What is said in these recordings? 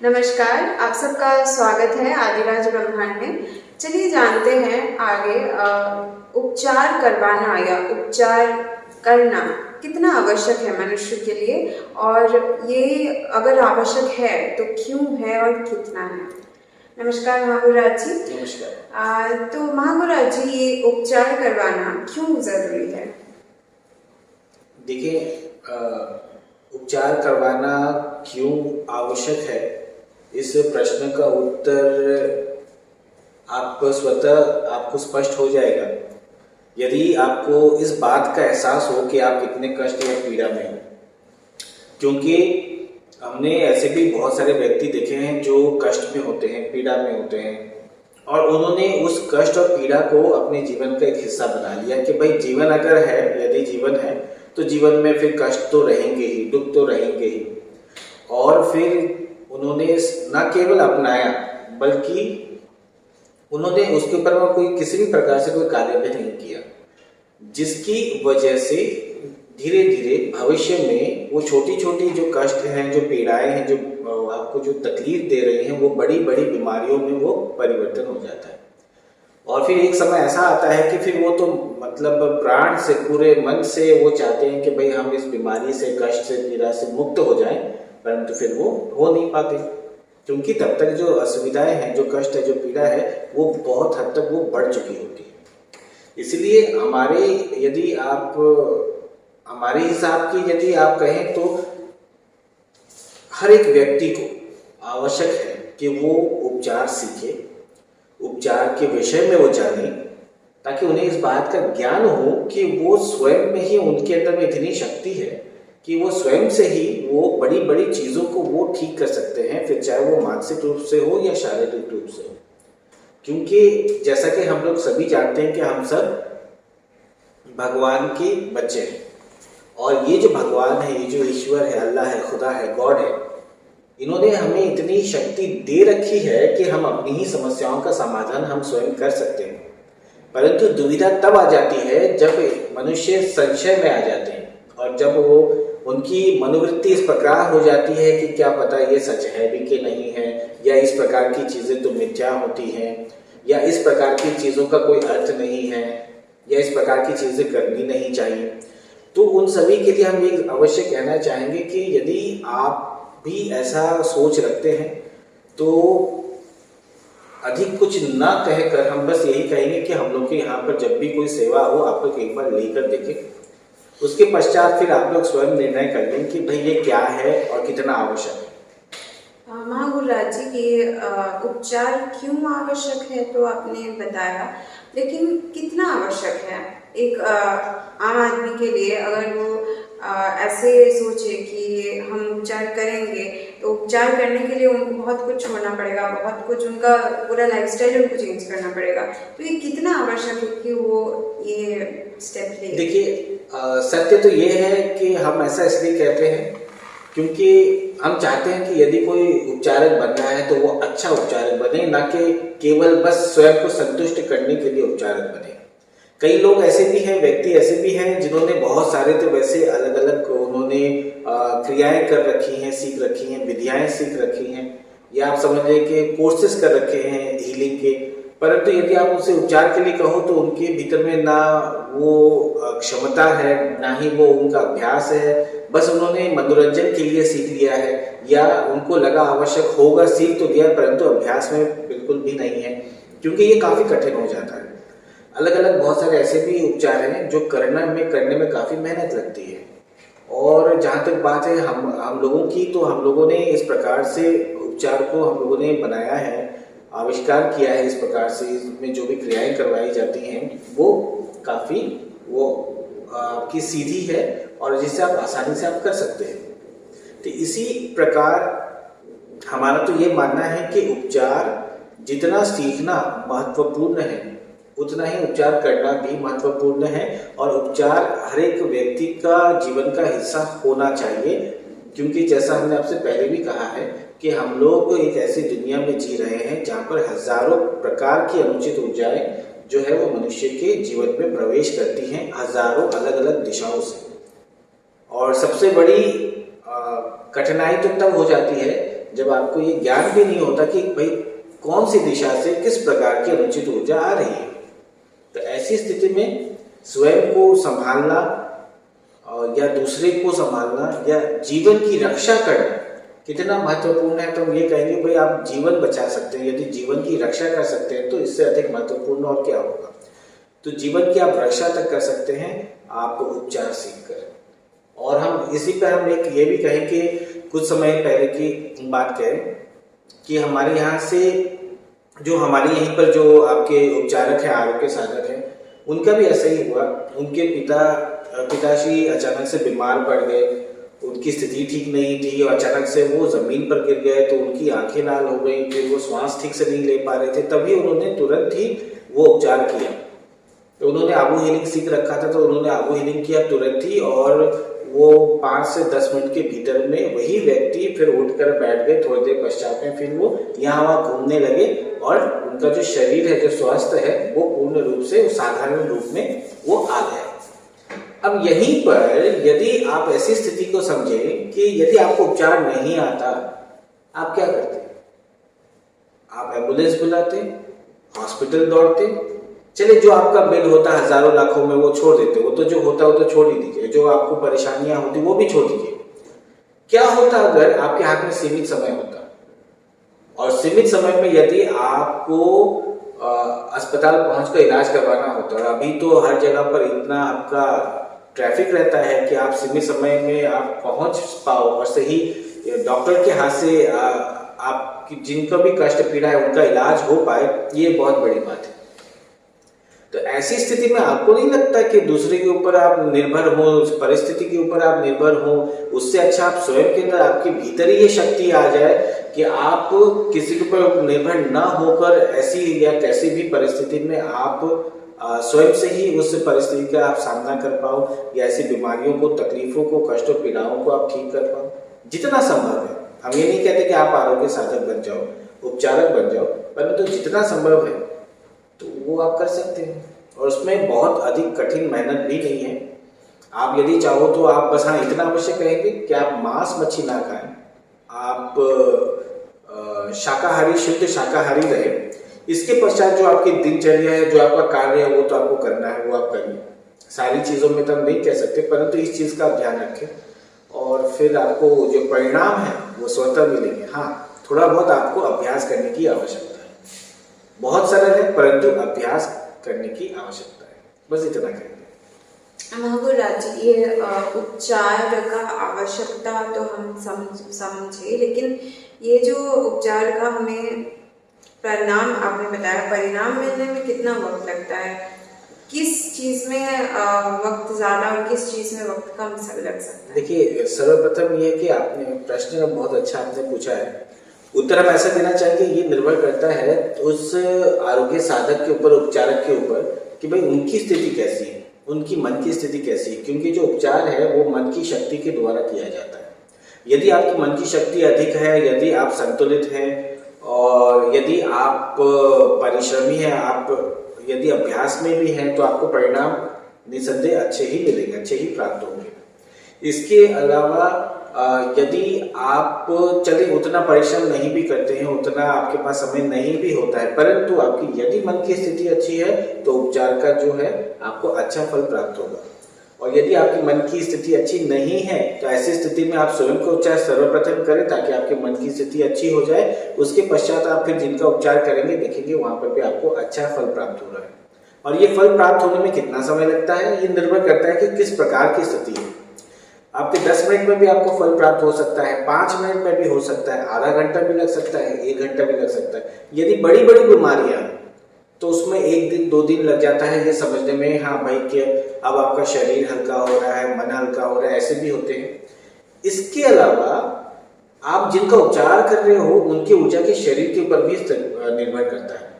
नमस्कार, आप सबका स्वागत है आदिराज ब्रह्मांड में। चलिए जानते हैं आगे उपचार करवाना या उपचार करना कितना आवश्यक है मनुष्य के लिए, और ये अगर आवश्यक है तो क्यों है और कितना है। नमस्कार महागुराज जी। नमस्कार। तो महागुराज जी, ये उपचार करवाना क्यों जरूरी है? देखिए, उपचार करवाना क्यों आवश्यक है, इस प्रश्न का उत्तर आप स्वतः आपको स्पष्ट हो जाएगा यदि आपको इस बात का एहसास हो कि आप कितने कष्ट या पीड़ा में हो। क्योंकि हमने ऐसे भी बहुत सारे व्यक्ति देखे हैं जो कष्ट में होते हैं, पीड़ा में होते हैं, और उन्होंने उस कष्ट और पीड़ा को अपने जीवन का एक हिस्सा बना लिया कि भाई जीवन अगर है, यदि जीवन है तो जीवन में फिर कष्ट तो रहेंगे ही, दुख तो रहेंगे ही। और फिर उन्होंने न केवल अपनाया बल्कि उन्होंने उसके ऊपर में कोई किसी भी प्रकार से कोई कार्य भी नहीं किया, जिसकी वजह से धीरे धीरे भविष्य में वो छोटी छोटी जो कष्ट हैं, जो पीड़ाएं हैं, जो आपको जो तकलीफ दे रही हैं, वो बड़ी बड़ी बीमारियों में वो परिवर्तन हो जाता है। और फिर एक समय ऐसा आता है कि फिर वो तो मतलब प्राण से, पूरे मन से वो चाहते हैं कि भाई हम इस बीमारी से, कष्ट से, पीड़ा से मुक्त हो जाएं, परंतु फिर वो हो नहीं पाते, क्योंकि तब तक जो असुविधाएं हैं, जो कष्ट है, जो पीड़ा है, वो बहुत हद तक वो बढ़ चुकी होती है। इसलिए हमारे हिसाब की यदि आप कहें तो हर एक व्यक्ति को आवश्यक है कि वो उपचार सीखे, उपचार के विषय में वो जाने, ताकि उन्हें इस बात का ज्ञान हो कि वो स्वयं में ही, उनके अंदर में इतनी शक्ति है कि वो स्वयं से ही वो बड़ी बड़ी चीज़ों को वो ठीक कर सकते हैं, फिर चाहे वो मानसिक रूप से हो या शारीरिक रूप से हो। क्योंकि जैसा कि हम लोग सभी जानते हैं कि हम सब भगवान के बच्चे हैं, और ये जो भगवान है, ये जो ईश्वर है, अल्लाह है, खुदा है, गॉड है, इन्होंने हमें इतनी शक्ति दे रखी है कि हम अपनी ही समस्याओं का समाधान हम स्वयं कर सकते हैं। परंतु दुविधा तब आ जाती है जब मनुष्य संशय में आ जाते हैं, और जब वो उनकी मनोवृत्ति इस प्रकार हो जाती है कि क्या पता ये सच है भी कि नहीं है, या इस प्रकार की चीज़ें तो मिथ्या होती हैं, या इस प्रकार की चीज़ों का कोई अर्थ नहीं है, या इस प्रकार की चीज़ें करनी नहीं चाहिए। तो उन सभी के लिए हम ये अवश्य कहना चाहेंगे कि यदि आप भी ऐसा सोच रखते हैं तो अधिक कुछ ना कहकर हम बस यही कहेंगे कि हम लोग के यहाँ पर जब भी कोई सेवा हो, आप लोग एक बार लेकर देखें। उसके पश्चात फिर आप लोग स्वयं निर्णय कर लें कि भाई ये क्या है और कितना आवश्यक है। महागुरुराज जी, ये उपचार क्यों आवश्यक है तो आपने बताया, लेकिन कितना आवश्यक है एक आम आदमी के लिए? अगर वो ऐसे सोचे कि हम उपचार करेंगे तो उपचार करने के लिए उनको बहुत कुछ छोड़ना पड़ेगा, बहुत कुछ, उनका पूरा लाइफस्टाइल उनको चेंज करना पड़ेगा, तो ये कितना आवश्यक है कि वो ये स्टेप ले? देखिए, सत्य तो ये है कि हम ऐसा इसलिए कहते हैं क्योंकि हम चाहते हैं कि यदि कोई उपचारक बनना है तो वो अच्छा उपचारक बने, ना कि केवल बस स्वयं को संतुष्ट करने के लिए उपचारक बने। कई लोग ऐसे भी हैं, व्यक्ति ऐसे भी हैं जिन्होंने बहुत सारे तो वैसे अलग अलग उन्होंने क्रियाएं कर रखी हैं, सीख रखी हैं, विधियाएं सीख रखी हैं, या आप समझ लें कि कोर्सेज कर रखे हैं हीलिंग के, परंतु यदि आप उसे उपचार के लिए कहो तो उनके भीतर में ना वो क्षमता है, ना ही वो उनका अभ्यास है। बस उन्होंने मनोरंजन के लिए सीख लिया है, या उनको लगा आवश्यक होगा, सीख तो लिया, परंतु अभ्यास में बिल्कुल भी नहीं है, क्योंकि ये काफ़ी कठिन हो जाता है। अलग अलग बहुत सारे ऐसे भी उपचार हैं जो करने में काफ़ी मेहनत लगती है। और जहाँ तक बात है हम लोगों की, तो हम लोगों ने इस प्रकार से उपचार को हम लोगों ने बनाया है, आविष्कार किया है इस प्रकार से। इसमें जो भी क्रियाएं करवाई जाती हैं वो काफ़ी आपकी सीधी है, और जिससे आप आसानी से आप कर सकते हैं। तो इसी प्रकार हमारा तो ये मानना है कि उपचार जितना सीखना महत्वपूर्ण है, उतना ही उपचार करना भी महत्वपूर्ण है, और उपचार हर एक व्यक्ति का जीवन का हिस्सा होना चाहिए। क्योंकि जैसा हमने आपसे पहले भी कहा है कि हम लोग एक ऐसी दुनिया में जी रहे हैं जहाँ पर हजारों प्रकार की अनुचित ऊर्जाएं जो है वो मनुष्य के जीवन में प्रवेश करती हैं, हजारों अलग अलग दिशाओं से। और सबसे बड़ी कठिनाई तो तब हो जाती है जब आपको ये ज्ञान भी नहीं होता कि भाई कौन सी दिशा से किस प्रकार की अनुचित ऊर्जा आ रही है। तो ऐसी स्थिति में स्वयं को संभालना या दूसरे को संभालना या जीवन की रक्षा करना कितना महत्वपूर्ण है। तो हम ये कहेंगे भाई आप जीवन बचा सकते हैं, यदि जीवन की रक्षा कर सकते हैं तो इससे अधिक महत्वपूर्ण और क्या होगा। तो जीवन की आप रक्षा तक कर सकते हैं आप उपचार सीख कर। और हम इसी पर हम एक ये भी कहें कि कुछ समय पहले की बात करें कि हमारे यहाँ से जो हमारे यहीं पर जो आपके उपचारक हैं, आरोग्य साधक हैं, उनका भी ऐसा ही हुआ। उनके पिताश्री अचानक से बीमार पड़ गए, उनकी स्थिति ठीक नहीं थी और अचानक से वो जमीन पर गिर गए तो उनकी आंखें लाल हो गई, फिर वो श्वास ठीक से नहीं ले पा रहे थे। तभी उन्होंने तुरंत ही वो उपचार किया। तो उन्होंने आबू हीलिंग सीख रखा था, तो उन्होंने आबू हीलिंग किया तुरंत ही, और वो 5 से 10 मिनट के भीतर में वही व्यक्ति फिर उठकर बैठ गए। थोड़ी देर पश्चात में फिर वो यहाँ वहाँ घूमने लगे और उनका जो शरीर है, जो स्वास्थ्य है, वो पूर्ण रूप से साधारण रूप में वो आ गया। अब यहीं पर यदि आप ऐसी स्थिति को समझें कि यदि आपको उपचार नहीं आता, आप क्या करते? आप एम्बुलेंस बुलाते, हॉस्पिटल दौड़ते, चलिए जो आपका बिल होता है हजारों लाखों में वो छोड़ देते, वो तो जो होता है वो तो छोड़ ही दीजिए, जो आपको परेशानियां होती वो भी छोड़ दीजिए। क्या होता अगर आपके हाथ में सीमित समय होता, और सीमित समय में यदि आपको अस्पताल पहुंचकर इलाज करवाना होता, और अभी तो हर जगह पर इतना आपका ट्रैफिक रहता है कि आप सीमित समय में आप पहुंच पाओ और सही डॉक्टर के हाथ से आप जिनका भी कष्ट पीड़ा है उनका इलाज हो पाए, ये बहुत बड़ी बात है। तो ऐसी स्थिति में आपको नहीं लगता कि दूसरे के ऊपर आप निर्भर हो, उस परिस्थिति के ऊपर आप निर्भर हो, उससे अच्छा आप स्वयं के अंदर आपके भीतर ही ये शक्ति आ जाए कि आप किसी के ऊपर निर्भर ना होकर ऐसी या कैसी भी परिस्थिति में आप स्वयं से ही उस परिस्थिति का आप सामना कर पाओ, या ऐसी बीमारियों को, तकलीफों को, कष्टों, पीड़ाओं को आप ठीक कर पाओ जितना संभव है। हम ये नहीं कहते कि आप आरोग्य साधक बन जाओ, उपचारक बन जाओ, परंतु जितना संभव है तो वो आप कर सकते हैं, और उसमें बहुत अधिक कठिन मेहनत भी नहीं है। आप यदि चाहो तो आप बस हाँ इतना अवश्य कहेंगे कि आप मांस मच्छी ना खाएं, आप शाकाहारी, शुद्ध शाकाहारी रहे। इसके पश्चात जो आपकी दिनचर्या है, जो आपका कार्य है, वो तो आपको करना है, वो आप करिए। सारी चीज़ों में तो हम नहीं कह सकते, परंतु इस चीज़ का आप ध्यान रखें और फिर आपको जो परिणाम है वो स्वतः मिलेंगे। हाँ, थोड़ा बहुत आपको अभ्यास करने की आवश्यकता है, बहुत सरल है परंतु अभ्यास करने की आवश्यकता है, बस इतना करेंगे। महागुरुराज जी, ये उपचार का आवश्यकता तो हम समझे, लेकिन ये जो उपचार का हमें परिणाम आपने बताया, परिणाम मिलने में कितना वक्त लगता है? किस चीज में वक्त ज्यादा और किस चीज में वक्त कम लग सकता है? देखिए, सर्वप्रथम ये कि आपने प्रश्न बहुत अच्छा आपने पूछा है। उत्तर हम ऐसा देना चाहेंगे, ये निर्भर करता है उस आरोग्य साधक के ऊपर, उपचारक के ऊपर, कि भाई उनकी स्थिति कैसी है, उनकी मन की स्थिति कैसी है। क्योंकि जो उपचार है वो मन की शक्ति के द्वारा किया जाता है। यदि आपकी मन की शक्ति अधिक है, यदि आप संतुलित हैं और यदि आप परिश्रमी हैं, आप यदि अभ्यास में भी हैं, तो आपको परिणाम निसंदेह अच्छे ही मिलेंगे, अच्छे ही प्राप्त होंगे। इसके अलावा यदि आप चलिए उतना परिश्रम नहीं भी करते हैं, उतना आपके पास समय नहीं भी होता है, परंतु आपकी यदि मन की स्थिति अच्छी है तो उपचार का जो है आपको अच्छा फल प्राप्त होगा। और यदि आपकी मन की स्थिति अच्छी नहीं है तो ऐसी स्थिति में आप स्वयं को उपचार सर्वप्रथम करें ताकि आपके मन की स्थिति अच्छी हो जाए। उसके पश्चात आप फिर जिनका उपचार करेंगे देखेंगे वहां पर भी आपको अच्छा फल प्राप्त हो रहा है। और ये फल प्राप्त होने में कितना समय लगता है, ये निर्भर करता है कि किस प्रकार की स्थिति है। आपके 10 मिनट में भी आपको फल प्राप्त हो सकता है, 5 मिनट में भी हो सकता है, आधा घंटा भी लग सकता है, 1 घंटा भी लग सकता है। यदि बड़ी बड़ी बीमारियां तो उसमें 1 दिन 2 दिन लग जाता है ये समझने में, हाँ भाई कि अब आपका शरीर हल्का हो रहा है, मन हल्का हो रहा है, ऐसे भी होते हैं। इसके अलावा आप जिनका उपचार कर रहे हो उनकी ऊर्जा के शरीर के ऊपर भी निर्भर करता है।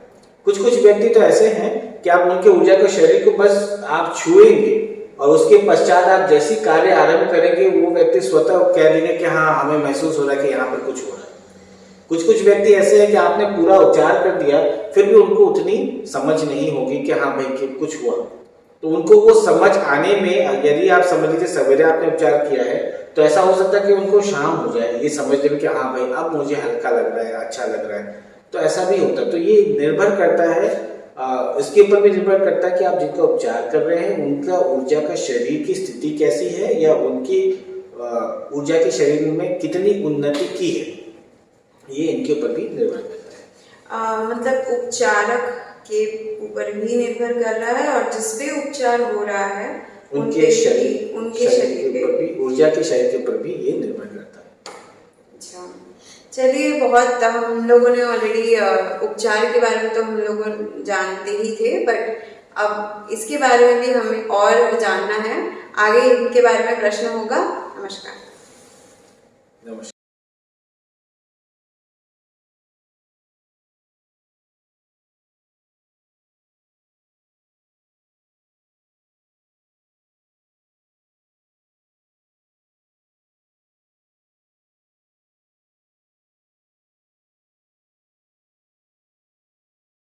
कुछ व्यक्ति तो ऐसे हैं कि आप उनके ऊर्जा के शरीर को बस आप छुएंगे और उसके पश्चात आप जैसी कार्य आरंभ करेंगे वो व्यक्ति स्वतः कह देंगे कि हाँ हमें महसूस हो रहा है कि यहाँ पर कुछ हो रहा है। कुछ व्यक्ति ऐसे हैं कि आपने पूरा उपचार कर दिया फिर भी उनको उतनी समझ नहीं होगी कि हाँ भाई कि कुछ हुआ। तो उनको वो समझ आने में, यदि आप समझ लीजिए सवेरे आपने उपचार किया है तो ऐसा हो सकता है कि उनको शाम हो जाए ये समझने में कि हाँ भाई अब मुझे हल्का लग रहा है, अच्छा लग रहा है, तो ऐसा भी होता है। तो ये निर्भर करता है, इसके ऊपर भी निर्भर करता है कि आप जिनका उपचार कर रहे हैं उनका ऊर्जा का शरीर की स्थिति कैसी है, या उनकी ऊर्जा के शरीर में कितनी उन्नति की है, ये इनके ऊपर भी निर्भर करता है। मतलब उपचारक के ऊपर भी निर्भर कर रहा है और जिस पे उपचार हो रहा है उनके शरीर शरीर के ऊपर भी, ऊर्जा के शरीर के ऊपर भी ये निर्भर करता है। अच्छा, चलिए, बहुत हम लोगों ने ऑलरेडी उपचार के बारे में तो हम लोग जानते ही थे, बट अब इसके बारे में भी हमें और जानना है। आगे इनके बारे में प्रश्न होगा। नमस्कार। नमस्कार।